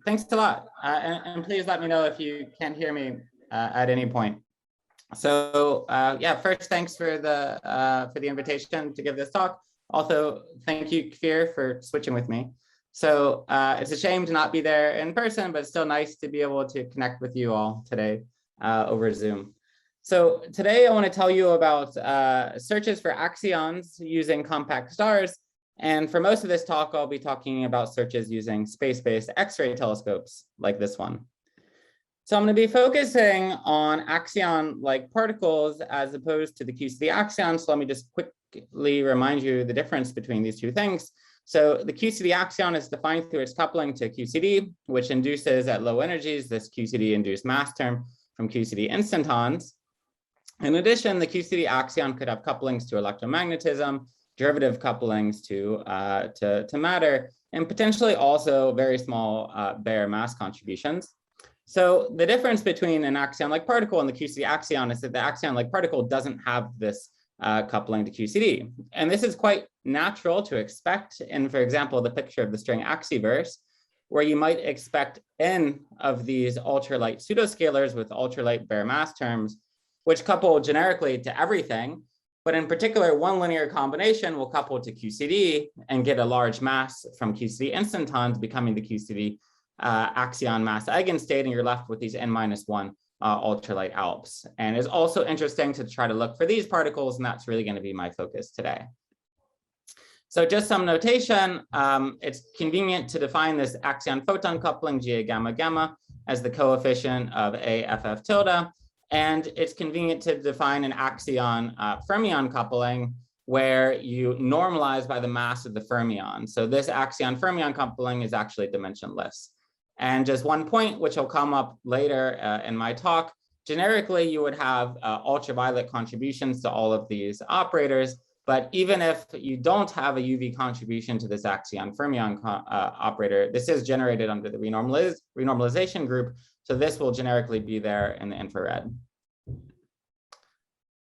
Thanks a lot. And please let me know if you can't hear me at any point. So yeah, first, thanks for the invitation to give this talk. Also, thank you, Kfir, for switching with me. So it's a shame to not be there in person, but it's still nice to be able to connect with you all today over Zoom. So today I want to tell you about searches for axions using compact stars. And for most of this talk, I'll be talking about searches using space-based X-ray telescopes like this one. So I'm going to be focusing on axion-like particles as opposed to the QCD axion. So let me just quickly remind you the difference between these two things. So the QCD axion is defined through its coupling to QCD, which induces at low energies this QCD-induced mass term from QCD instantons. In addition, the QCD axion could have couplings to electromagnetism, derivative couplings to matter, and potentially also very small bare mass contributions. So the difference between an axion-like particle and the QCD axion is that the axion-like particle doesn't have this coupling to QCD. And this is quite natural to expect in, for example, the picture of the string Axiverse, where you might expect n of these ultralight pseudoscalars with ultralight bare mass terms, which couple generically to everything. But in particular, one linear combination will couple to QCD and get a large mass from QCD instantons, becoming the QCD axion mass eigenstate, and you're left with these n-1 ultralight ALPs. And it's also interesting to try to look for these particles, and that's really going to be my focus today. So just some notation, it's convenient to define this Axion-Photon coupling GA gamma gamma as the coefficient of AFF tilde. And it's convenient to define an axion fermion coupling where you normalize by the mass of the fermion. So this axion fermion coupling is actually dimensionless. And just one point, which will come up later in my talk, generically, you would have ultraviolet contributions to all of these operators. But even if you don't have a UV contribution to this axion fermion operator, this is generated under the renormalization group. So this will generically be there in the infrared.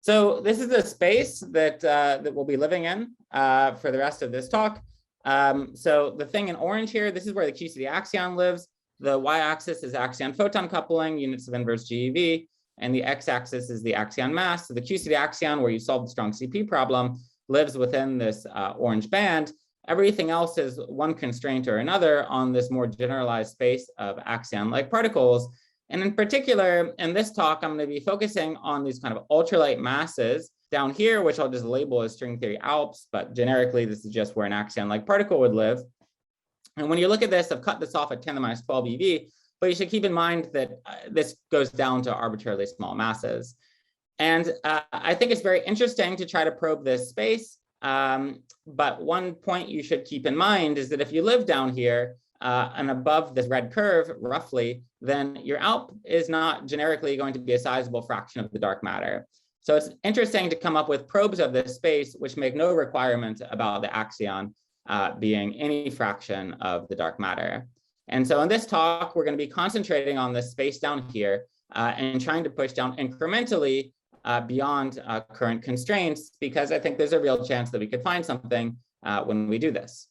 So this is the space that, that we'll be living in for the rest of this talk. So the thing in orange here, this is where the QCD axion lives. The y-axis is axion-photon coupling, units of inverse GeV, and the x-axis is the axion mass. So the QCD axion, where you solve the strong CP problem, lives within this orange band. Everything else is one constraint or another on this more generalized space of axion-like particles. And in particular, in this talk, I'm going to be focusing on these kind of ultralight masses down here, which I'll just label as string theory ALPs, but generically, this is just where an axion-like particle would live. And when you look at this, I've cut this off at 10 to the minus 12 eV, but you should keep in mind that this goes down to arbitrarily small masses. And I think it's very interesting to try to probe this space. But one point you should keep in mind is that if you live down here, and above this red curve, roughly, then your ALP is not generically going to be a sizable fraction of the dark matter. So it's interesting to come up with probes of this space which make no requirement about the axion being any fraction of the dark matter. And so in this talk, we're going to be concentrating on this space down here and trying to push down incrementally beyond current constraints, because I think there's a real chance that we could find something when we do this.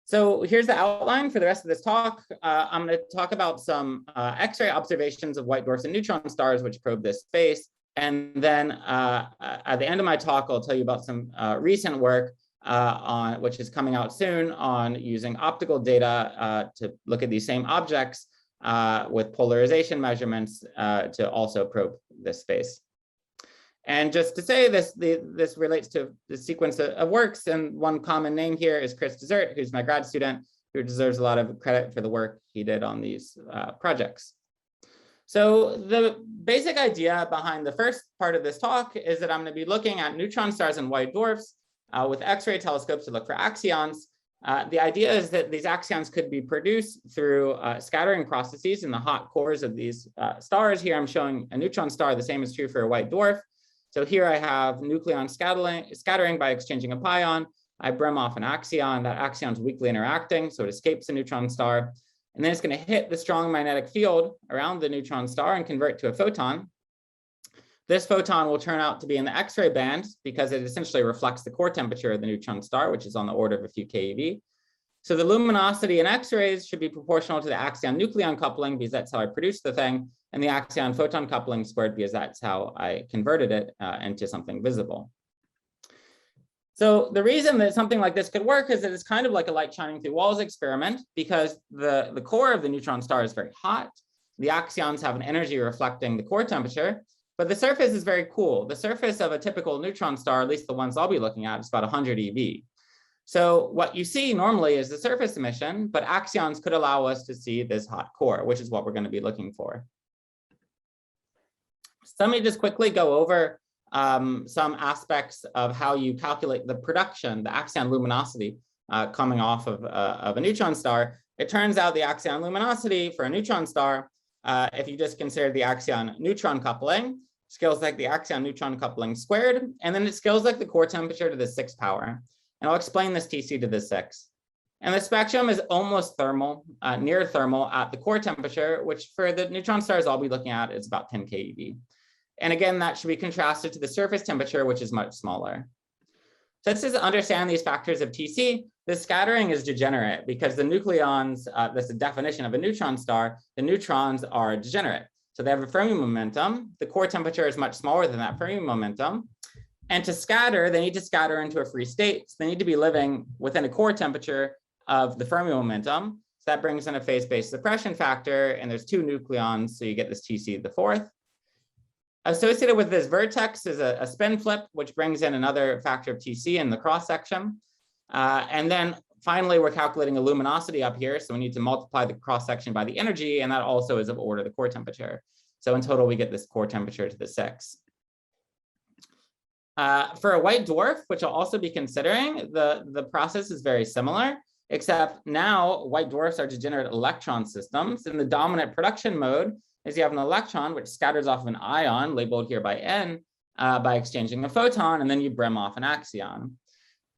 So here's the outline for the rest of this talk. I'm going to talk about some X-ray observations of white dwarfs and neutron stars, which probe this space. And then at the end of my talk, I'll tell you about some recent work which is coming out soon on using optical data to look at these same objects with polarization measurements to also probe this space. And just to say this relates to the sequence of works, and one common name here is Chris Desert, who's my grad student, who deserves a lot of credit for the work he did on these projects. So the basic idea behind the first part of this talk is that I'm going to be looking at neutron stars and white dwarfs with X-ray telescopes to look for axions. The idea is that these axions could be produced through scattering processes in the hot cores of these stars. Here I'm showing a neutron star. The same is true for a white dwarf. So here I have nucleon scattering by exchanging a pion. I brim off an axion. That axion is weakly interacting, so it escapes the neutron star. And then it's going to hit the strong magnetic field around the neutron star and convert to a photon. This photon will turn out to be in the X-ray band because it essentially reflects the core temperature of the neutron star, which is on the order of a few keV. So the luminosity in X-rays should be proportional to the axion-nucleon coupling because that's how I produced the thing, and the axion-photon coupling squared because that's how I converted it into something visible. So the reason that something like this could work is that it's kind of like a light shining through walls experiment, because the core of the neutron star is very hot. The axions have an energy reflecting the core temperature, but the surface is very cool. The surface of a typical neutron star, at least the ones I'll be looking at, is about 100 EV. So what you see normally is the surface emission, but axions could allow us to see this hot core, which is what we're going to be looking for. So let me just quickly go over some aspects of how you calculate the production, the axion luminosity coming off of a neutron star. It turns out the axion luminosity for a neutron star, if you just consider the axion-neutron coupling, scales like the axion-neutron coupling squared, and then it scales like the core temperature to the 6th power. And I'll explain this TC to the 6. And the spectrum is almost thermal, near thermal at the core temperature, which for the neutron stars I'll be looking at is about 10 keV. And again, that should be contrasted to the surface temperature, which is much smaller. So let's just understand these factors of TC. The scattering is degenerate because the nucleons, that's the definition of a neutron star, the neutrons are degenerate. So they have a Fermi momentum. The core temperature is much smaller than that Fermi momentum. And to scatter, they need to scatter into a free state. So they need to be living within a core temperature of the Fermi momentum. So that brings in a phase-space suppression factor, and there's 2 nucleons, so you get this TC the 4th. Associated with this vertex is a spin flip, which brings in another factor of TC in the cross section. And then finally, we're calculating a luminosity up here. So we need to multiply the cross section by the energy, and that also is of order the core temperature. So in total, we get this core temperature to the 6. For a white dwarf, which I'll also be considering, the process is very similar, except now white dwarfs are degenerate electron systems. In the dominant production mode, is you have an electron which scatters off of an ion labeled here by N by exchanging a photon, and then you brim off an axion.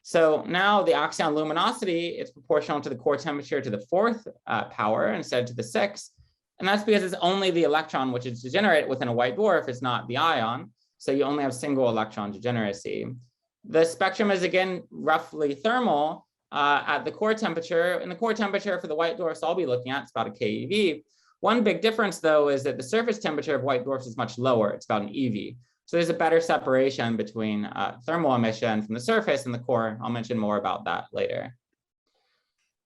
So now the axion luminosity is proportional to the core temperature to the 4th power instead to the 6th. And that's because it's only the electron which is degenerate within a white dwarf, it's not the ion. So you only have single electron degeneracy. The spectrum is again roughly thermal at the core temperature. And the core temperature for the white dwarfs I'll be looking at is about a keV. One big difference, though, is that the surface temperature of white dwarfs is much lower. It's about an EV. So there's a better separation between thermal emission from the surface and the core. I'll mention more about that later.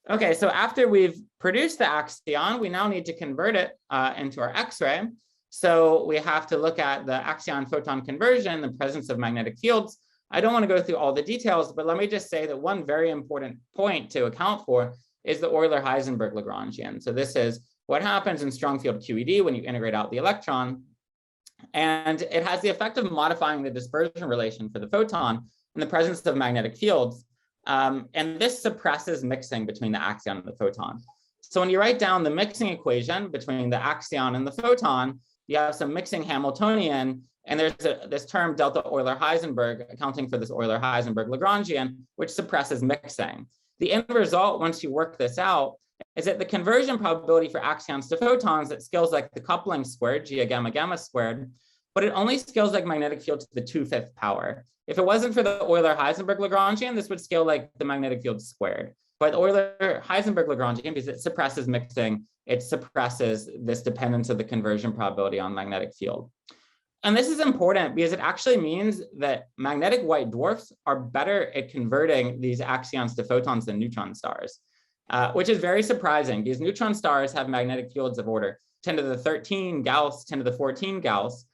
Okay, so after we've produced the axion, we now need to convert it into our X-ray. So we have to look at the axion-photon conversion, the presence of magnetic fields. I don't want to go through all the details, but let me just say that one very important point to account for is the Euler-Heisenberg Lagrangian. So this is what happens in strong field QED when you integrate out the electron. And it has the effect of modifying the dispersion relation for the photon in the presence of magnetic fields. And this suppresses mixing between the axion and the photon. So when you write down the mixing equation between the axion and the photon, you have some mixing Hamiltonian, and there's this term delta Euler-Heisenberg accounting for this Euler-Heisenberg Lagrangian, which suppresses mixing. The end result, once you work this out, is that the conversion probability for axions to photons that scales like the coupling squared, G gamma gamma squared, but it only scales like magnetic field to the 2/5 power. If it wasn't for the Euler-Heisenberg Lagrangian, this would scale like the magnetic field squared. But Euler-Heisenberg Lagrangian, because it suppresses mixing, it suppresses this dependence of the conversion probability on magnetic field. And this is important because it actually means that magnetic white dwarfs are better at converting these axions to photons than neutron stars. Which is very surprising because neutron stars have magnetic fields of order 10 to the 13 Gauss, 10 to the 14 Gauss,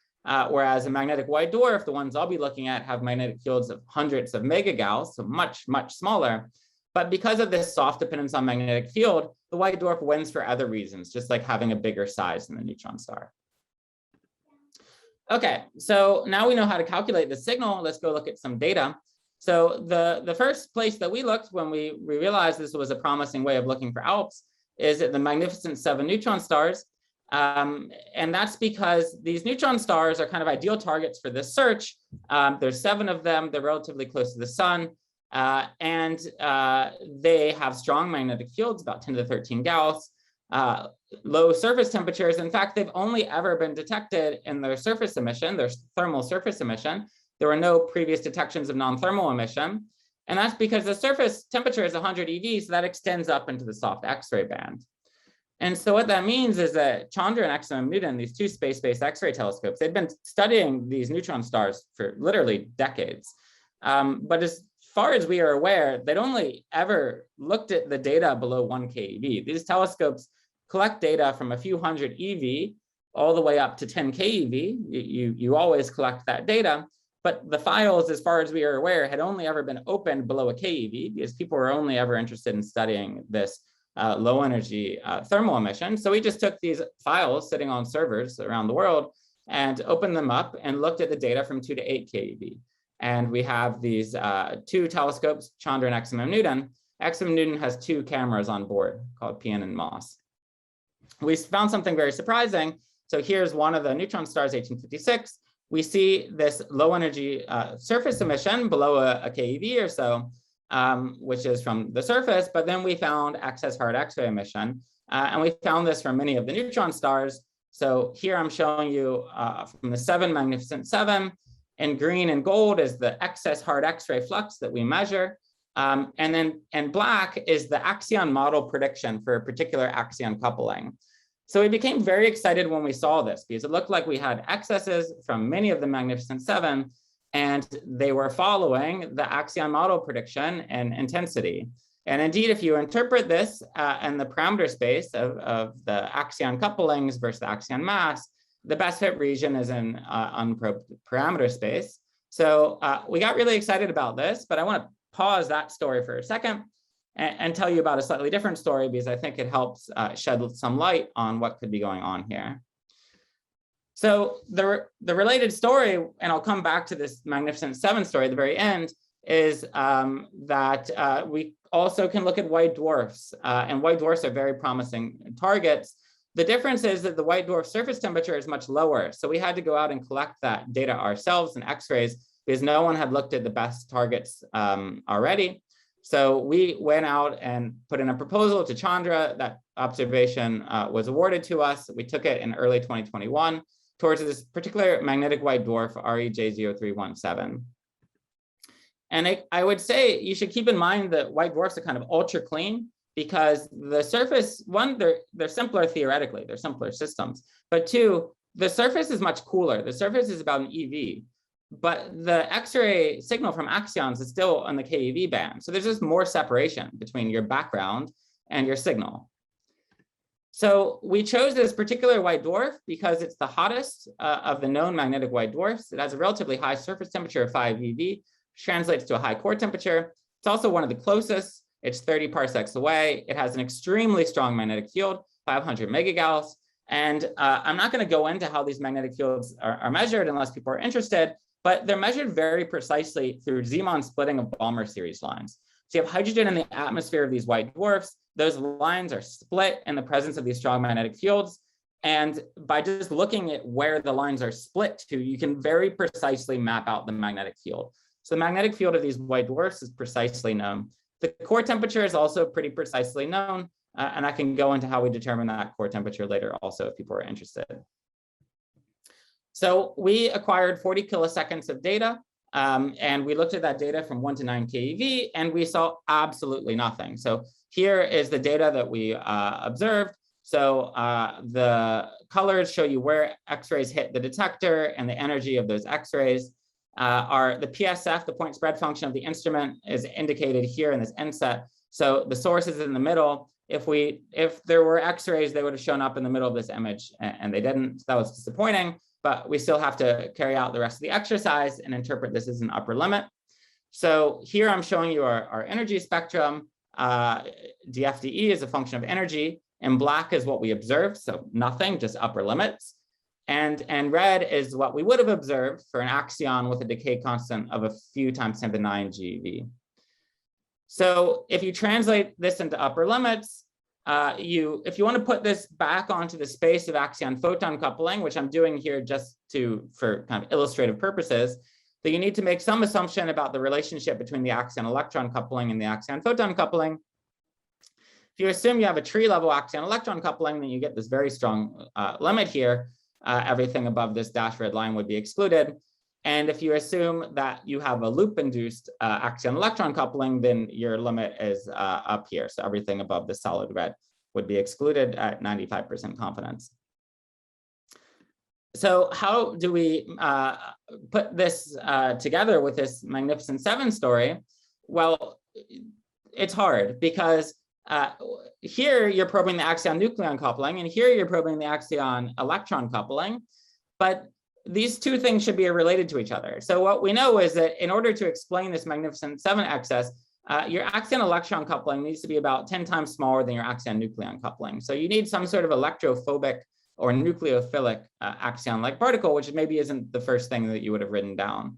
whereas a magnetic white dwarf, the ones I'll be looking at, have magnetic fields of hundreds of mega Gauss, so much, much smaller. But because of this soft dependence on magnetic field, the white dwarf wins for other reasons, just like having a bigger size than the neutron star. Okay, so now we know how to calculate the signal. Let's go look at some data. So the first place that we looked when we realized this was a promising way of looking for ALPS is at the Magnificent 7 neutron stars. And that's because these neutron stars are kind of ideal targets for this search. There's 7 of them. They're relatively close to the sun. And they have strong magnetic fields, about 10 to the 13 Gauss, low surface temperatures. In fact, they've only ever been detected in their surface emission, their thermal surface emission. There were no previous detections of non-thermal emission. And that's because the surface temperature is 100 eV, so that extends up into the soft X-ray band. And so what that means is that Chandra and Axion-Photon, these two space-based X-ray telescopes, they've been studying these neutron stars for literally decades. But as far as we are aware, they'd only ever looked at the data below 1 keV. These telescopes collect data from a few hundred eV all the way up to 10 keV. You always collect that data. But the files, as far as we are aware, had only ever been opened below a keV because people were only ever interested in studying this low energy thermal emission. So we just took these files sitting on servers around the world and opened them up and looked at the data from 2 to 8 keV. And we have these two telescopes, Chandra and Axion-Photon. Axion-Photon has two cameras on board called PN and MOS. We found something very surprising. So here's one of the neutron stars, 1856. We see this low energy surface emission below a keV or so, which is from the surface, but then we found excess hard X-ray emission. And we found this from many of the neutron stars. So here I'm showing you from the 7 Magnificent 7, in green and gold is the excess hard X-ray flux that we measure. And then in black is the Axion model prediction for a particular Axion coupling. So we became very excited when we saw this because it looked like we had excesses from many of the Magnificent 7, and they were following the Axion model prediction and intensity. And indeed, if you interpret this in the parameter space of the Axion couplings versus the Axion mass, the best fit region is in unprobed parameter space. So we got really excited about this, but I want to pause that story for a second and tell you about a slightly different story because I think it helps shed some light on what could be going on here. So the related story, and I'll come back to this Magnificent 7 story at the very end, is that we also can look at white dwarfs, and white dwarfs are very promising targets. The difference is that the white dwarf surface temperature is much lower. So we had to go out and collect that data ourselves in X-rays because no one had looked at the best targets already. So we went out and put in a proposal to Chandra. That observation was awarded to us. We took it in early 2021 towards this particular magnetic white dwarf, REJ0317. And I would say you should keep in mind that white dwarfs are kind of ultra clean because the surface, one, they're simpler theoretically, they're simpler systems, but two, the surface is much cooler. The surface is about an EV, but the X-ray signal from axions is still on the keV band. So there's just more separation between your background and your signal. So we chose this particular white dwarf because it's the hottest of the known magnetic white dwarfs. It has a relatively high surface temperature of 5 eV, which translates to a high core temperature. It's also one of the closest. It's 30 parsecs away. It has an extremely strong magnetic field, 500 megagauss. And I'm not going to go into how these magnetic fields are measured unless people are interested, but they're measured very precisely through Zeeman splitting of Balmer series lines. So you have hydrogen in the atmosphere of these white dwarfs. Those lines are split in the presence of these strong magnetic fields. And by just looking at where the lines are split to, you can very precisely map out the magnetic field. So the magnetic field of these white dwarfs is precisely known. The core temperature is also pretty precisely known. And I can go into how we determine that core temperature later also if people are interested. So we acquired 40 kiloseconds of data. And we looked at that data from 1 to 9 keV, and we saw absolutely nothing. So here is the data that we observed. So the colors show you where X-rays hit the detector and the energy of those X-rays. The PSF, the point spread function of the instrument, is indicated here in this inset. So the source is in the middle. If there were X-rays, they would have shown up in the middle of this image, and they didn't. So that was disappointing. But we still have to carry out the rest of the exercise and interpret this as an upper limit. So here I'm showing you our energy spectrum. DFDE is a function of energy, and black is what we observed, so nothing, just upper limits. And red is what we would have observed for an axion with a decay constant of a few times 10 to the 9 GeV. So if you translate this into upper limits, if you want to put this back onto the space of Axion-Photon coupling, which I'm doing here just for kind of illustrative purposes, that you need to make some assumption about the relationship between the Axion-electron coupling and the Axion-Photon coupling. If you assume you have a tree-level Axion-electron coupling, then you get this very strong limit here. Everything above this dashed red line would be excluded. And if you assume that you have a loop-induced axion-electron coupling, then your limit is up here. So everything above the solid red would be excluded at 95% confidence. So how do we put this together with this Magnificent Seven story? Well, it's hard because here you're probing the axion-nucleon coupling, and here you're probing the axion-electron coupling, but these two things should be related to each other. So what we know is that in order to explain this Magnificent Seven excess, your axion-electron coupling needs to be about 10 times smaller than your axion-nucleon coupling. So you need some sort of electrophobic or nucleophilic axion-like particle, which maybe isn't the first thing that you would have written down.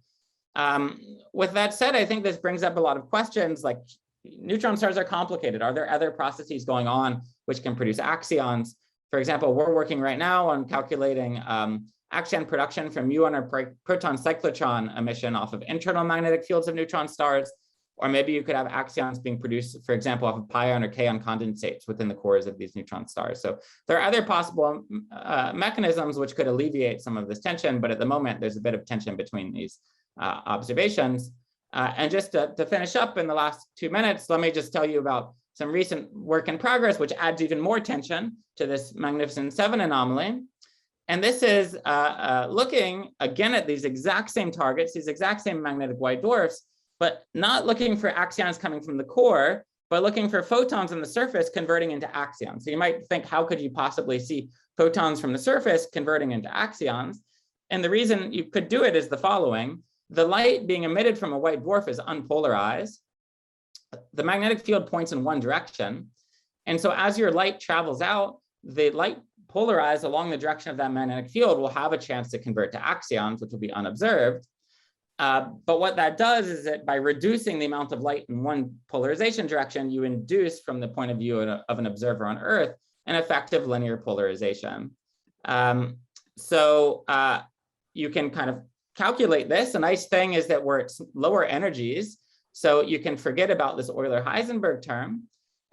With that said, I think this brings up a lot of questions like neutron stars are complicated. Are there other processes going on which can produce axions? For example, we're working right now on calculating axion production from muon or proton cyclotron emission off of internal magnetic fields of neutron stars. Or maybe you could have axions being produced, for example, off of pion or kaon condensates within the cores of these neutron stars. So there are other possible mechanisms which could alleviate some of this tension, but at the moment, there's a bit of tension between these observations. And just to finish up in the last 2 minutes, let me just tell you about some recent work in progress, which adds even more tension to this Magnificent Seven anomaly. And this is looking again at these exact same targets, these exact same magnetic white dwarfs, but not looking for axions coming from the core, but looking for photons on the surface converting into axions. So you might think, how could you possibly see photons from the surface converting into axions? And the reason you could do it is the following. The light being emitted from a white dwarf is unpolarized. The magnetic field points in one direction. And so as your light travels out, the light polarized along the direction of that magnetic field will have a chance to convert to axions, which will be unobserved. But what that does is that by reducing the amount of light in one polarization direction, you induce, from the point of view of an observer on Earth, an effective linear polarization. So you can kind of calculate this. The nice thing is that we're at lower energies, so you can forget about this Euler-Heisenberg term.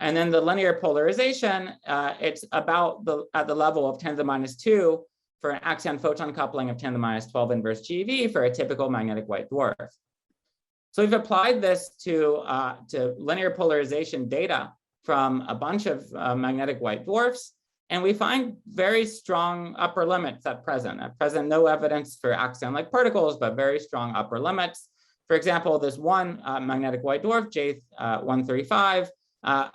And then the linear polarization, it's about at the level of 10 to the minus 2 for an axion-photon coupling of 10 to the minus 12 inverse GeV for a typical magnetic white dwarf. So we've applied this to linear polarization data from a bunch of magnetic white dwarfs, and we find very strong upper limits at present. At present, no evidence for axion-like particles, but very strong upper limits. For example, this one magnetic white dwarf, J135,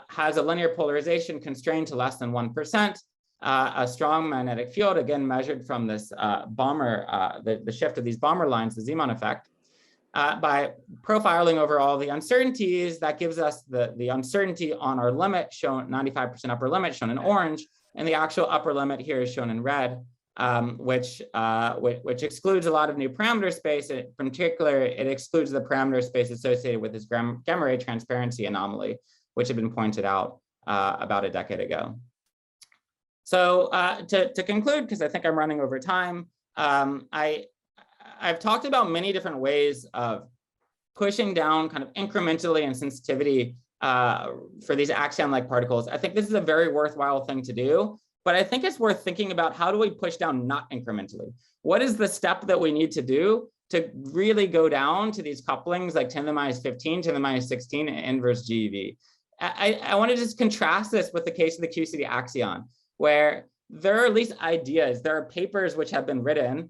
has a linear polarization constrained to less than 1%. A strong magnetic field, again measured from this bomber, the shift of these bomber lines, the Zeeman effect. By profiling over all the uncertainties, that gives us the uncertainty on our limit, shown 95% upper limit, shown in orange, and the actual upper limit here is shown in red, which excludes a lot of new parameter space. In particular, it excludes the parameter space associated with this gamma ray transparency anomaly, which had been pointed out about a decade ago. So to conclude, because I think I'm running over time, I've talked about many different ways of pushing down kind of incrementally in sensitivity for these axion-like particles. I think this is a very worthwhile thing to do, but I think it's worth thinking about how do we push down not incrementally? What is the step that we need to do to really go down to these couplings like 10 to the minus 15, 10 to the minus 16 inverse GeV? I want to just contrast this with the case of the QCD Axion, where there are at least ideas. There are papers which have been written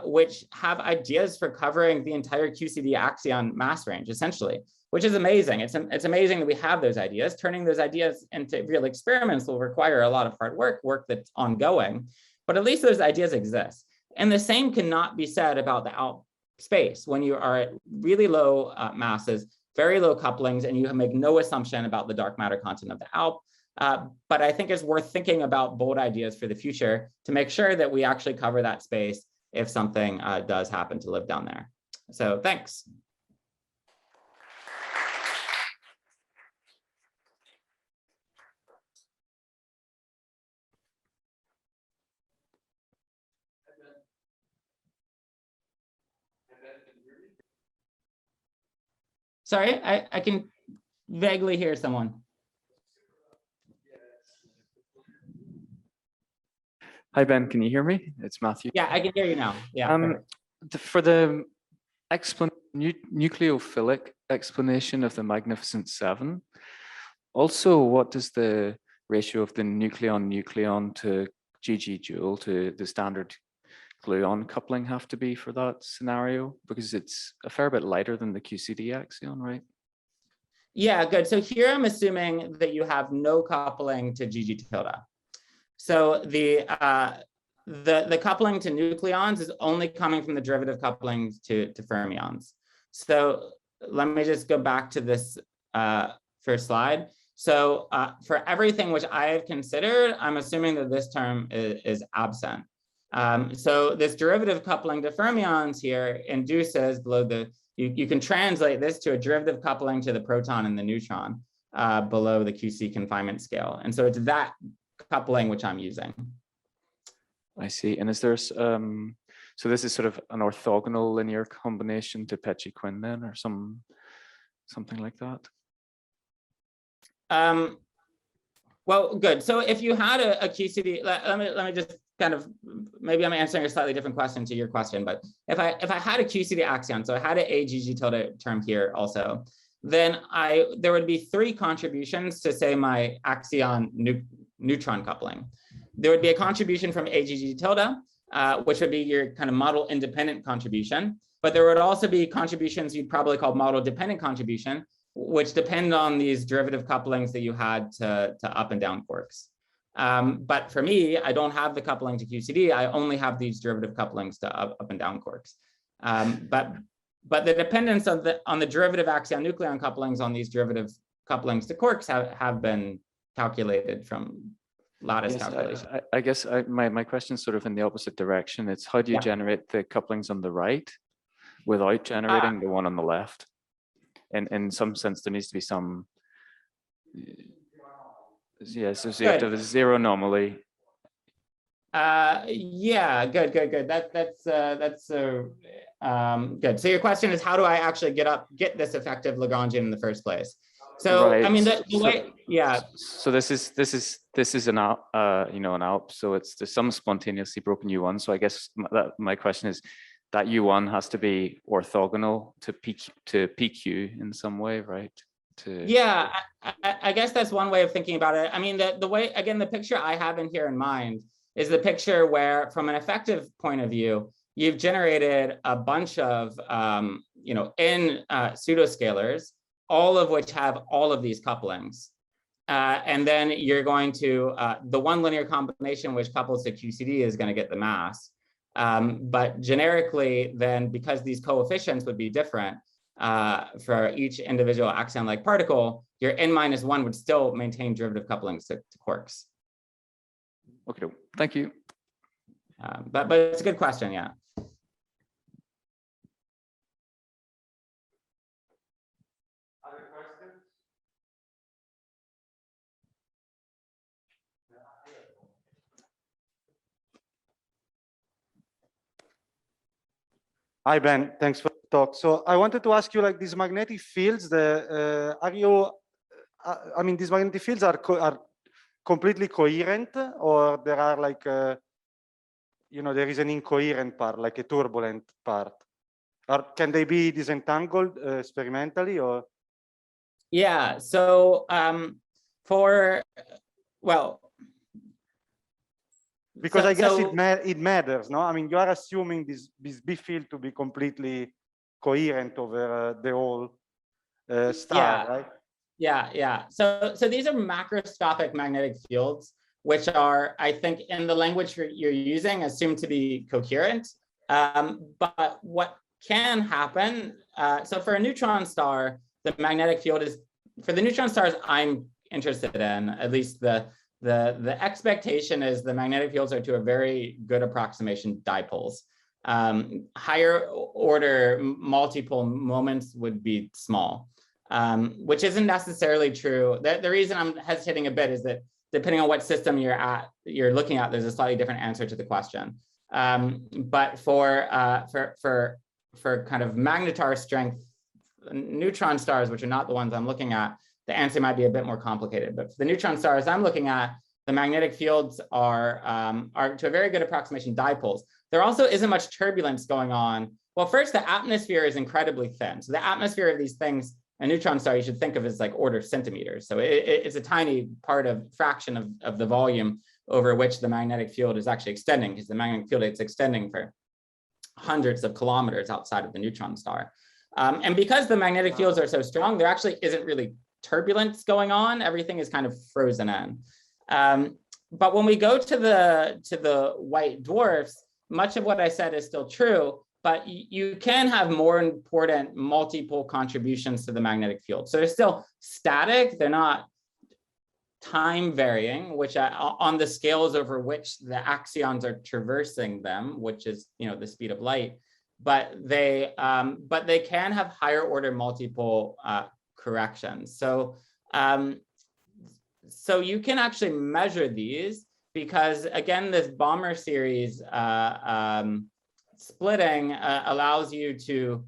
which have ideas for covering the entire QCD Axion mass range, essentially, which is amazing. It's amazing that we have those ideas. Turning those ideas into real experiments will require a lot of hard work that's ongoing, but at least those ideas exist. And the same cannot be said about the ALP space when you are at really low masses, very low couplings, and you make no assumption about the dark matter content of the ALP. But I think it's worth thinking about bold ideas for the future to make sure that we actually cover that space if something does happen to live down there. So thanks. Sorry, I can vaguely hear someone. Hi, Ben, can you hear me? It's Matthew. Yeah, I can hear you now. Yeah. For the nucleophilic explanation of the Magnificent Seven. Also, what does the ratio of the nucleon-nucleon to GG joule to the standard gluon coupling have to be for that scenario? Because it's a fair bit lighter than the QCD axion, right? Yeah, good. So here I'm assuming that you have no coupling to GG tilde. So the coupling to nucleons is only coming from the derivative couplings to fermions. So let me just go back to this first slide. So for everything which I have considered, I'm assuming that this term is absent. So this derivative coupling to fermions here induces below the, you can translate this to a derivative coupling to the proton and the neutron below the QC confinement scale. And so it's that coupling which I'm using. I see. And is there, so this is sort of an orthogonal linear combination to Pechi-Quinn then, or something like that? Well, good. So if you had a QCD, let me just kind of, maybe I'm answering a slightly different question to your question, but if I had a QCD axion, so I had an AGG tilde term here also, then there would be three contributions to say my axion neutron coupling. There would be a contribution from AGG tilde, which would be your kind of model independent contribution, but there would also be contributions you'd probably call model dependent contribution, which depend on these derivative couplings that you had to up and down quarks. But for me, I don't have the coupling to QCD. I only have these derivative couplings to up and down quarks. But the dependence on the derivative axion nucleon couplings on these derivative couplings to quarks have been calculated from lattice calculation. I guess my question is sort of in the opposite direction. It's how do you generate the couplings on the right without generating the one on the left? And in some sense, there needs to be some, so you have to have a zero anomaly. Yeah, good. That's good. So your question is, how do I actually get this effective Lagrangian in the first place? So right. I mean, the way, yeah. So this is an ALP, an ALP. So there's some spontaneously broken U1. So I guess my question is, that U1 has to be orthogonal to PQ in some way, right? Yeah, I guess that's one way of thinking about it. I mean, the way, again, the picture I have in here in mind is the picture where, from an effective point of view, you've generated a bunch of, pseudoscalars, all of which have all of these couplings. And then you're going to, the one linear combination which couples to QCD is going to get the mass. But generically, then, because these coefficients would be different for each individual axion-like particle, your n-1 would still maintain derivative couplings to quarks. Okay, thank you. But it's a good question, yeah. Other questions? Hi, Ben. Thanks for the talk. So I wanted to ask you, like, these magnetic fields, these magnetic fields are completely coherent, or there are like, there is an incoherent part, like a turbulent part? Or can they be disentangled experimentally, or? Yeah, so because I guess it matters, no? I mean, you are assuming this B field to be completely coherent over the whole star, right? Yeah. So these are macroscopic magnetic fields, which are, I think, in the language you're using, assumed to be coherent. But what can happen? So for a neutron star, the magnetic field is, for the neutron stars I'm interested in, at least the expectation is the magnetic fields are to a very good approximation dipoles. Higher order multiple moments would be small, which isn't necessarily true. The reason I'm hesitating a bit is that depending on what system you're looking at, there's a slightly different answer to the question. But for kind of magnetar strength neutron stars, which are not the ones I'm looking at, the answer might be a bit more complicated. But for the neutron stars I'm looking at, the magnetic fields are to a very good approximation dipoles. There also isn't much turbulence going on. Well, first, the atmosphere is incredibly thin. So the atmosphere of these things, a neutron star, you should think of as like order centimeters. So it's a tiny fraction of the volume over which the magnetic field is actually extending, because the magnetic field is extending for hundreds of kilometers outside of the neutron star. And because the magnetic fields are so strong, there actually isn't really turbulence going on. Everything is kind of frozen in. But when we go to the white dwarfs, much of what I said is still true, but you can have more important multiple contributions to the magnetic field. So they're still static, they're not time varying, which on the scales over which the axions are traversing them, which is the speed of light, but they can have higher order multiple corrections. So so you can actually measure these, because again, this Balmer series splitting allows you to,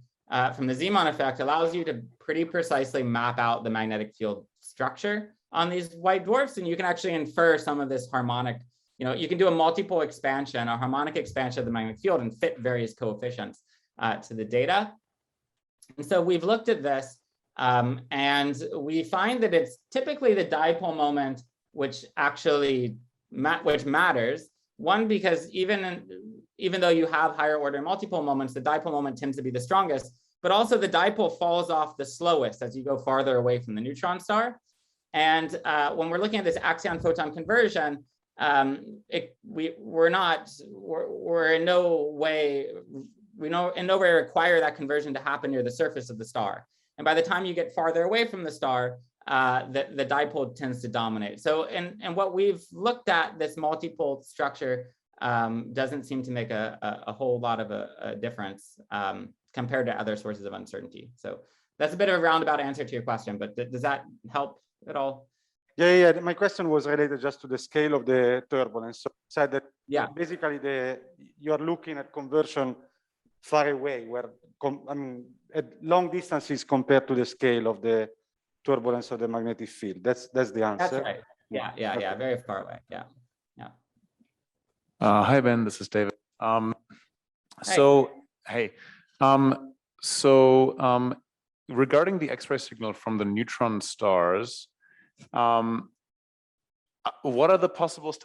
from the Zeeman effect, allows you to pretty precisely map out the magnetic field structure on these white dwarfs, and you can actually infer some of this harmonic, you can do a multiple expansion, a harmonic expansion of the magnetic field and fit various coefficients to the data. And so we've looked at this, and we find that it's typically the dipole moment which actually matters. One, because even though you have higher order multiple moments, the dipole moment tends to be the strongest, but also the dipole falls off the slowest as you go farther away from the neutron star. And when we're looking at this axion-photon conversion, we're in no way require that conversion to happen near the surface of the star. And by the time you get farther away from the star, the dipole tends to dominate. So, and what we've looked at, this multiple structure doesn't seem to make a whole lot of a difference compared to other sources of uncertainty. So that's a bit of a roundabout answer to your question, but does that help at all? Yeah. My question was related just to the scale of the turbulence. So you said that basically you are looking at conversion far away, where at long distances compared to the scale of the turbulence of the magnetic field. That's the answer. That's right. Yeah. Very far away. Yeah. Hi Ben, this is David. Regarding the X-ray signal from the neutron stars, what are the possible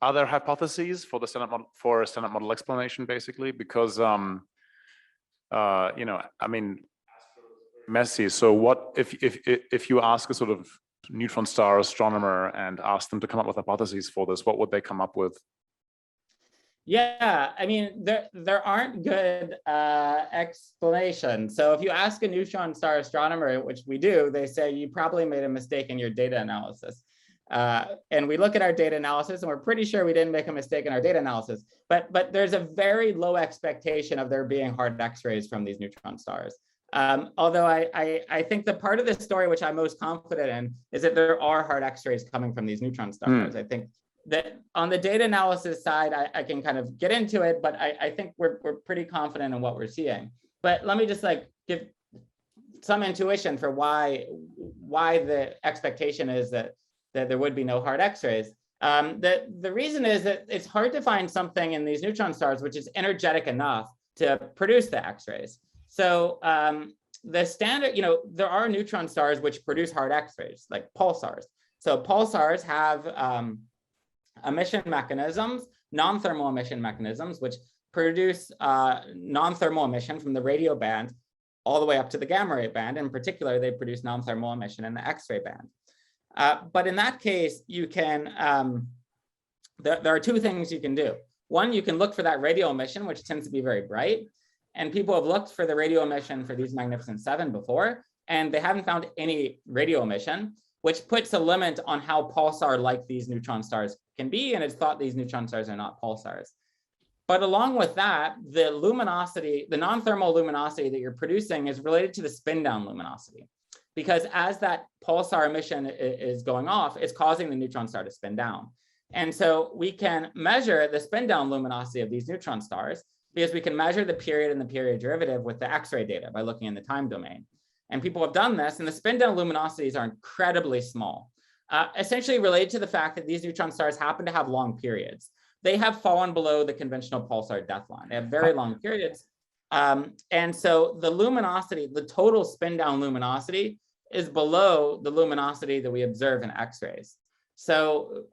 other hypotheses for the standard model explanation, basically? Because messy. So what if you ask a sort of neutron star astronomer and ask them to come up with hypotheses for this, what would they come up with? Yeah, there aren't good explanations. So if you ask a neutron star astronomer, which we do, they say you probably made a mistake in your data analysis. And we look at our data analysis and we're pretty sure we didn't make a mistake in our data analysis, but there's a very low expectation of there being hard X-rays from these neutron stars. Although I think the part of the story which I'm most confident in is that there are hard X-rays coming from these neutron stars. I think that on the data analysis side, I can kind of get into it, but I think we're pretty confident in what we're seeing. But let me just give some intuition for why the expectation is that there would be no hard X-rays. The reason is that it's hard to find something in these neutron stars which is energetic enough to produce the X-rays. So the standard, there are neutron stars which produce hard X-rays, like pulsars. So pulsars have emission mechanisms, non-thermal emission mechanisms, which produce non-thermal emission from the radio band all the way up to the gamma ray band. In particular, they produce non-thermal emission in the X-ray band. But in that case, you can, there are two things you can do. One, you can look for that radio emission, which tends to be very bright. And people have looked for the radio emission for these Magnificent Seven before, and they haven't found any radio emission, which puts a limit on how pulsar-like these neutron stars can be, and it's thought these neutron stars are not pulsars. But along with that, the luminosity, the non-thermal luminosity that you're producing is related to the spin-down luminosity, because as that pulsar emission is going off, it's causing the neutron star to spin down. And so we can measure the spin-down luminosity of these neutron stars, because we can measure the period and the period derivative with the X-ray data by looking in the time domain. And people have done this, and the spin-down luminosities are incredibly small, essentially related to the fact that these neutron stars happen to have long periods. They have fallen below the conventional pulsar death line. They have very long periods. And so the luminosity, the total spin down luminosity, is below the luminosity that we observe in X-rays. So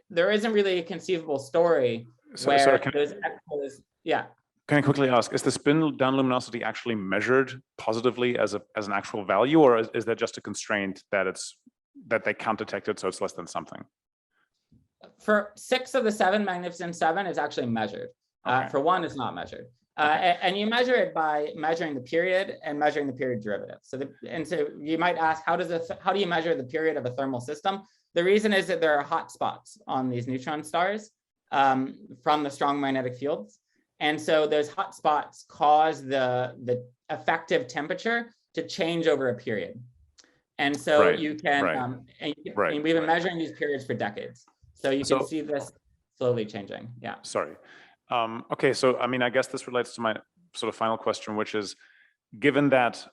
there isn't really a conceivable story where those X-rays, yeah. Can I quickly ask, is the spin down luminosity actually measured positively as an actual value, or is that just a constraint that they can't detect it, so it's less than something? For 6 of the 7 magnificent 7 is actually measured. Okay. For 1, it's not measured. And you measure it by measuring the period and measuring the period derivative. So you might ask, how do you measure the period of a thermal system? The reason is that there are hot spots on these neutron stars from the strong magnetic fields. And so those hot spots cause the effective temperature to change over a period. And so you can, and we've been measuring these periods for decades. So you can see this slowly changing. Yeah. Sorry. Okay, so I mean, I guess this relates to my sort of final question, which is, given that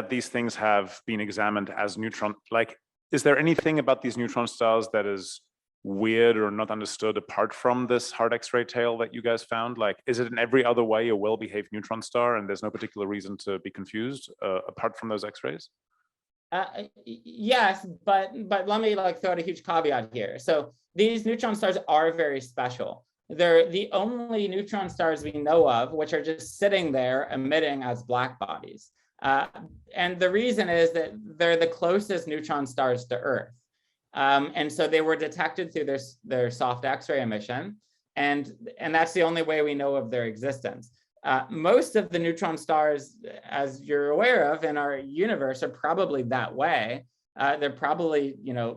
these things have been examined as neutron, like, is there anything about these neutron stars that is weird or not understood apart from this hard X-ray tail that you guys found? Like, is it in every other way a well-behaved neutron star, and there's no particular reason to be confused apart from those X-rays? Yes, but let me throw out a huge caveat here. So these neutron stars are very special. They're the only neutron stars we know of which are just sitting there emitting as black bodies. And the reason is that they're the closest neutron stars to Earth. And so they were detected through their soft X-ray emission. And that's the only way we know of their existence. Most of the neutron stars, as you're aware of, in our universe are probably that way. They're probably,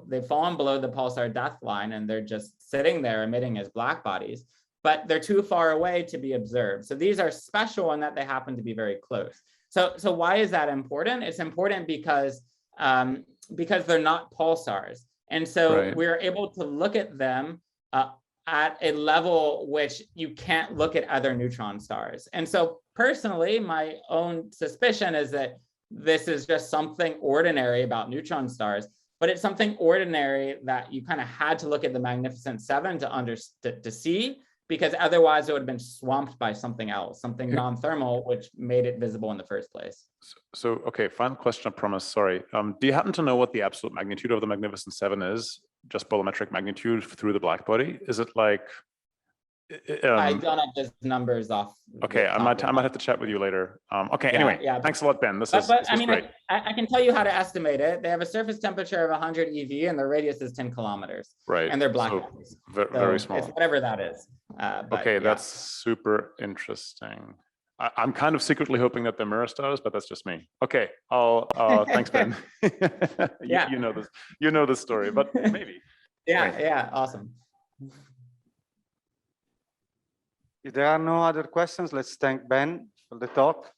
they've fallen below the pulsar death line and they're just sitting there emitting as black bodies, but they're too far away to be observed. So these are special in that they happen to be very close. So why is that important? It's important because they're not pulsars. And so we're able to look at them at a level which you can't look at other neutron stars. And so personally, my own suspicion is that this is just something ordinary about neutron stars, but it's something ordinary that you kind of had to look at the Magnificent Seven to see, because otherwise it would have been swamped by something else, something non-thermal, which made it visible in the first place. So okay, final question, I promise, sorry. Do you happen to know what the absolute magnitude of the Magnificent Seven is? Just bolometric magnitude through the black body? Is it like... I don't have those numbers off. Okay, I might have to chat with you later. Okay, anyway, thanks a lot, Ben. This is great. I can tell you how to estimate it. They have a surface temperature of 100 EV and their radius is 10 kilometers. Right. And they're black bodies. Very small. It's whatever that is. Okay, that's super interesting. I'm kind of secretly hoping that they're mirror stars, but that's just me. Okay, thanks, Ben. You know this. You know this story, but maybe. Yeah, awesome. If there are no other questions, let's thank Ben for the talk.